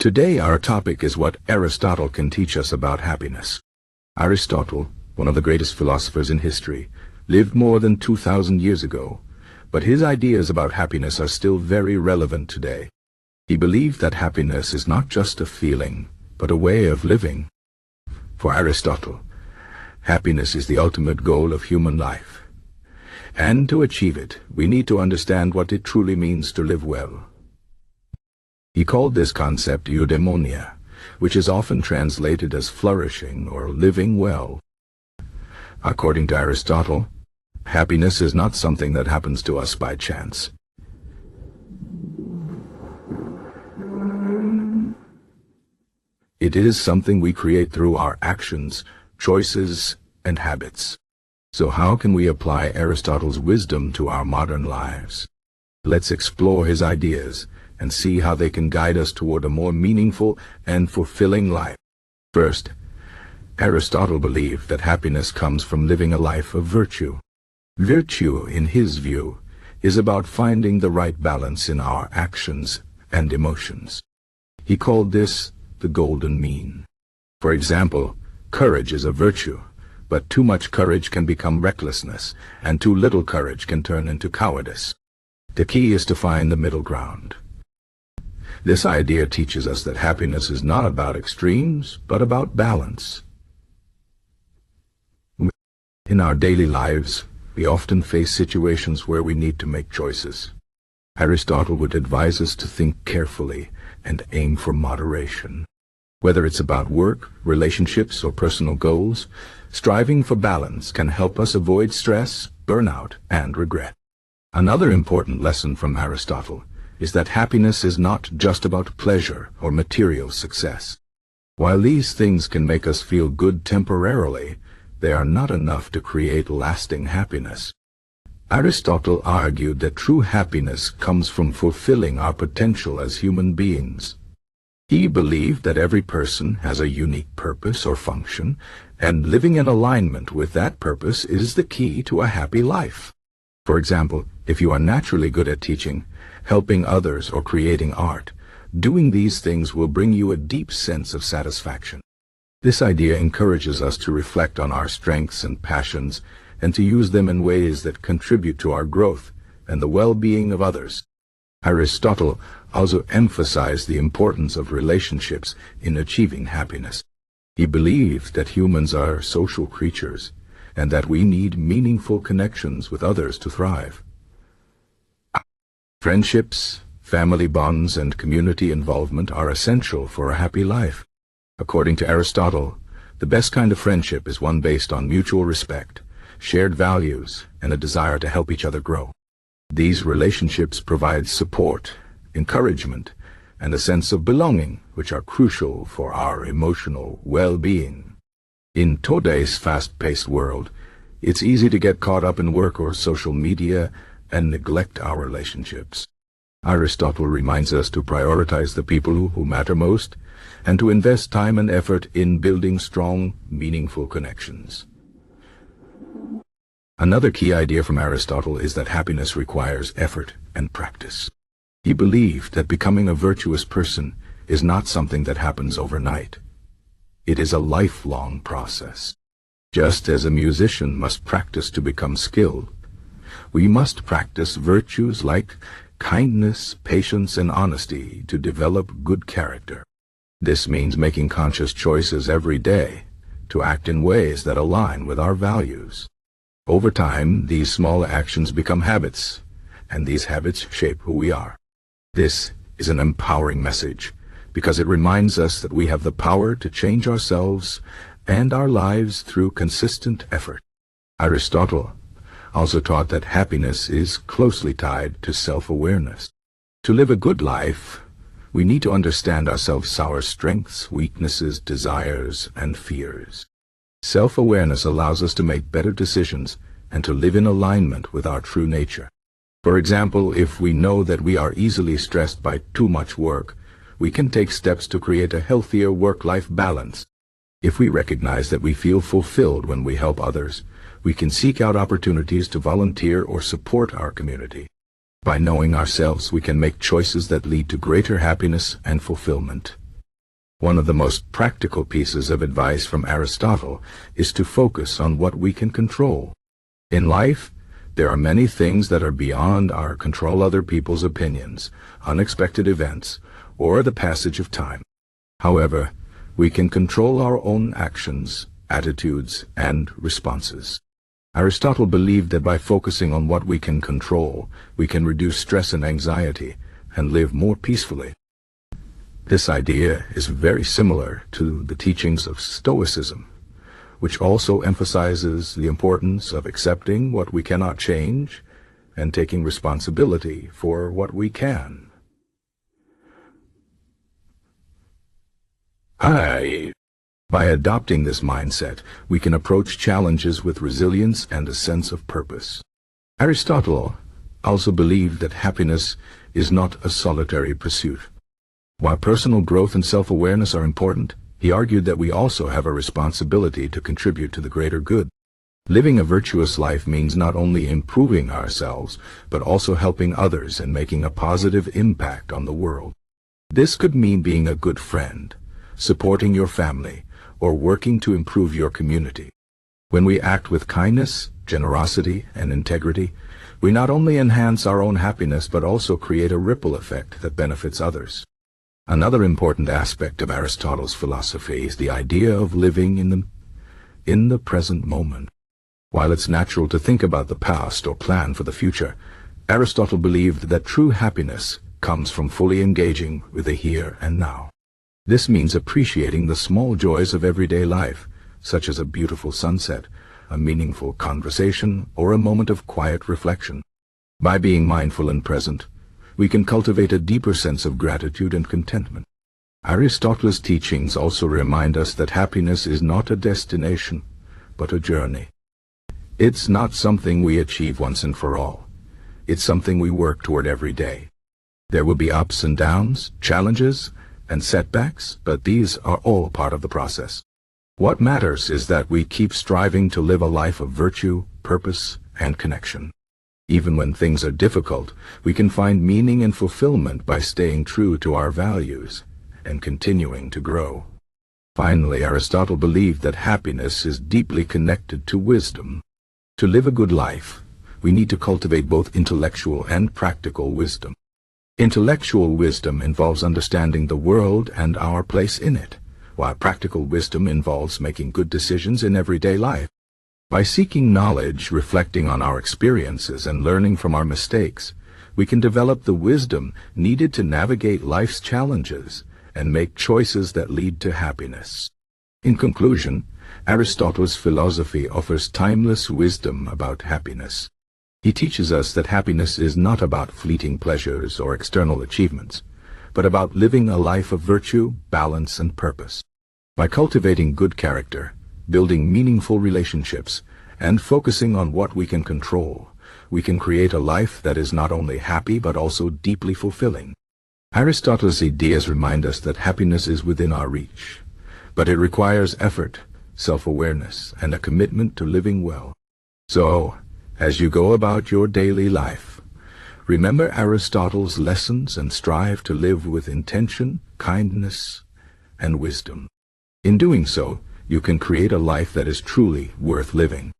Today our topic is what Aristotle can teach us about happiness. Aristotle, one of the greatest philosophers in history, lived more than 2,000 years ago, but his ideas about happiness are still very relevant today. He believed that happiness is not just a feeling, but a way of living. For Aristotle, happiness is the ultimate goal of human life. And to achieve it, we need to understand what it truly means to live well. He called this concept eudaimonia, which is often translated as flourishing or living well. According to Aristotle, happiness is not something that happens to us by chance. It is something we create through our actions, choices, and habits. So how can we apply Aristotle's wisdom to our modern lives? Let's explore his ideas and see how they can guide us toward a more meaningful and fulfilling life. First, Aristotle believed that happiness comes from living a life of virtue. Virtue, in his view, is about finding the right balance in our actions and emotions. He called this the golden mean. For example, courage is a virtue, but too much courage can become recklessness, and too little courage can turn into cowardice. The key is to find the middle ground. This idea teaches us that happiness is not about extremes, but about balance. In our daily lives, we often face situations where we need to make choices. Aristotle would advise us to think carefully and aim for moderation. Whether it's about work, relationships, or personal goals, striving for balance can help us avoid stress, burnout, and regret. Another important lesson from Aristotle is that happiness is not just about pleasure or material success. While these things can make us feel good temporarily, they are not enough to create lasting happiness. Aristotle argued that true happiness comes from fulfilling our potential as human beings. He believed that every person has a unique purpose or function, and living in alignment with that purpose is the key to a happy life. For example, if you are naturally good at teaching, helping others, or creating art, doing these things will bring you a deep sense of satisfaction. This idea encourages us to reflect on our strengths and passions and to use them in ways that contribute to our growth and the well-being of others. Aristotle also emphasized the importance of relationships in achieving happiness. He believed that humans are social creatures and that we need meaningful connections with others to thrive. Friendships, family bonds, and community involvement are essential for a happy life. According to Aristotle, the best kind of friendship is one based on mutual respect, shared values, and a desire to help each other grow. These relationships provide support, encouragement, and a sense of belonging, which are crucial for our emotional well-being. In today's fast-paced world, it's easy to get caught up in work or social media and neglect our relationships. Aristotle reminds us to prioritize the people who matter most and to invest time and effort in building strong, meaningful connections. Another key idea from Aristotle is that happiness requires effort and practice. He believed that becoming a virtuous person is not something that happens overnight. It is a lifelong process. Just as a musician must practice to become skilled, we must practice virtues like kindness, patience, and honesty to develop good character. This means making conscious choices every day to act in ways that align with our values. Over time, these small actions become habits, and these habits shape who we are. This is an empowering message because it reminds us that we have the power to change ourselves and our lives through consistent effort. Aristotle also taught that happiness is closely tied to self-awareness. To live a good life, we need to understand ourselves, our strengths, weaknesses, desires, and fears. Self-awareness allows us to make better decisions and to live in alignment with our true nature. For example, if we know that we are easily stressed by too much work, we can take steps to create a healthier work-life balance. If we recognize that we feel fulfilled when we help others, we can seek out opportunities to volunteer or support our community. By knowing ourselves, we can make choices that lead to greater happiness and fulfillment. One of the most practical pieces of advice from Aristotle is to focus on what we can control. In life, there are many things that are beyond our control: other people's opinions, unexpected events, or the passage of time. However, we can control our own actions, attitudes, and responses. Aristotle believed that by focusing on what we can control, we can reduce stress and anxiety and live more peacefully. This idea is very similar to the teachings of Stoicism, which also emphasizes the importance of accepting what we cannot change and taking responsibility for what we can. By adopting this mindset, we can approach challenges with resilience and a sense of purpose. Aristotle also believed that happiness is not a solitary pursuit. While personal growth and self-awareness are important, he argued that we also have a responsibility to contribute to the greater good. Living a virtuous life means not only improving ourselves, but also helping others and making a positive impact on the world. This could mean being a good friend, supporting your family, or working to improve your community. When we act with kindness, generosity, and integrity, we not only enhance our own happiness but also create a ripple effect that benefits others. Another important aspect of Aristotle's philosophy is the idea of living in the present moment. While it's natural to think about the past or plan for the future, Aristotle believed that true happiness comes from fully engaging with the here and now. This means appreciating the small joys of everyday life, such as a beautiful sunset, a meaningful conversation, or a moment of quiet reflection. By being mindful and present, we can cultivate a deeper sense of gratitude and contentment. Aristotle's teachings also remind us that happiness is not a destination, but a journey. It's not something we achieve once and for all. It's something we work toward every day. There will be ups and downs, challenges, and setbacks, but these are all part of the process. What matters is that we keep striving to live a life of virtue, purpose, and connection. Even when things are difficult, we can find meaning and fulfillment by staying true to our values and continuing to grow. Finally, Aristotle believed that happiness is deeply connected to wisdom. To live a good life, we need to cultivate both intellectual and practical wisdom. Intellectual wisdom involves understanding the world and our place in it, while practical wisdom involves making good decisions in everyday life. By seeking knowledge, reflecting on our experiences, and learning from our mistakes, we can develop the wisdom needed to navigate life's challenges and make choices that lead to happiness. In conclusion, Aristotle's philosophy offers timeless wisdom about happiness. He teaches us that happiness is not about fleeting pleasures or external achievements, but about living a life of virtue, balance, and purpose. By cultivating good character, building meaningful relationships, and focusing on what we can control, we can create a life that is not only happy but also deeply fulfilling. Aristotle's ideas remind us that happiness is within our reach, but it requires effort, self-awareness, and a commitment to living well. So, as you go about your daily life, remember Aristotle's lessons and strive to live with intention, kindness, and wisdom. In doing so, you can create a life that is truly worth living.